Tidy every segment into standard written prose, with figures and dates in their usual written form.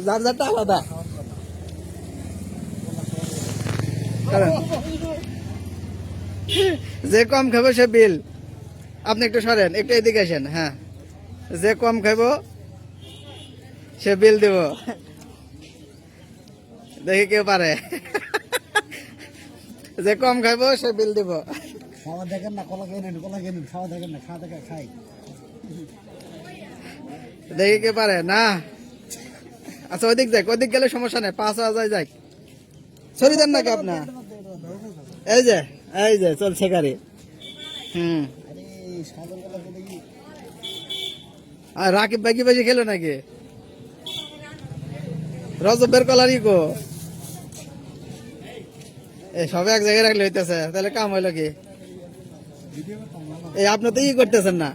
যার যারটা আলাদা। যে কম খাবো সে বিল। আপনি একটু সরেন, একটু এদিকে আসেন। হ্যাঁ, যে কম খাবো সে বিল দেব। দেখি কেউ পারে। যে কম খাবো সে বিল দিব। খাওয়া দেখেন না, কলা খেয়ে নেন, কলা খেয়ে নেন, খাওয়া দেখেন না, খাওয়া দেখে খাই। দেখি কে পারে না। আচ্ছা ওইদিক যাক, ওইদিক গেলে সমস্যা নেই, পাঁচ হাজার যাক। সরি দেন নাকি আপনার? এই যে চলছে গাড়ি। আরে সাদর কলা খেয়ে দেখি। আর রাকিব বাকি বাজি খেলো নাকি? রজবের কলারই গো। এই সব এক জায়গায় রাখলে হইতেছে, তাহলে কাম হইলো কি? এই আপনি তো ই করতেছেন না,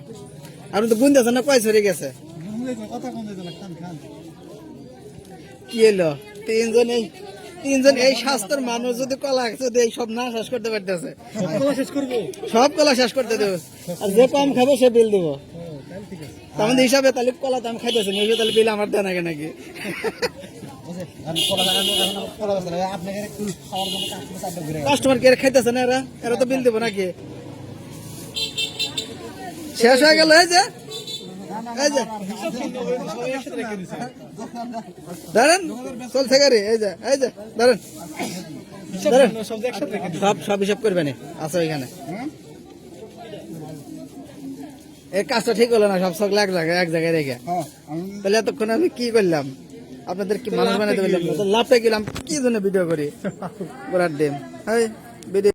আপনি তো গুনতেছেন না কয় সরে গেছে। কথা কম দিতে না, খান খান। কি এলো তিনজন এই স্বাস্থ্যের মানুষ যদি কলা যদি এই সব না শেষ করতে পারতেছে, শেষ করবো। সব কলা শেষ করতে দেবো। আর যে কম খাবে সে বিল দিব। তাহলে ঠিক আছে। তেমন হিসাবে তাহলে কলা তো আমি খাইতেছি না, তাহলে বিল আমার দেন আগে নাকি? কাস্টমার কে খাইতেছে না, এরা তো বিল দিব নাকি? শেষ হয়ে গেল। এই যে দাঁড়ান, চলছে গাড়ি। এই যে দাঁড়ান, সব হিসাব করবে না। আচ্ছা ওইখানে এই কাজটা ঠিক হলো না, সব সকল এক জায়গায় রেখে। তাহলে এতক্ষণ আমি কি করলাম? আপনাদের কি মানুষ বানাতে পারলাম? লাভটা গেলাম কি জন্য ভিডিও করি? গোড়ার ডিম।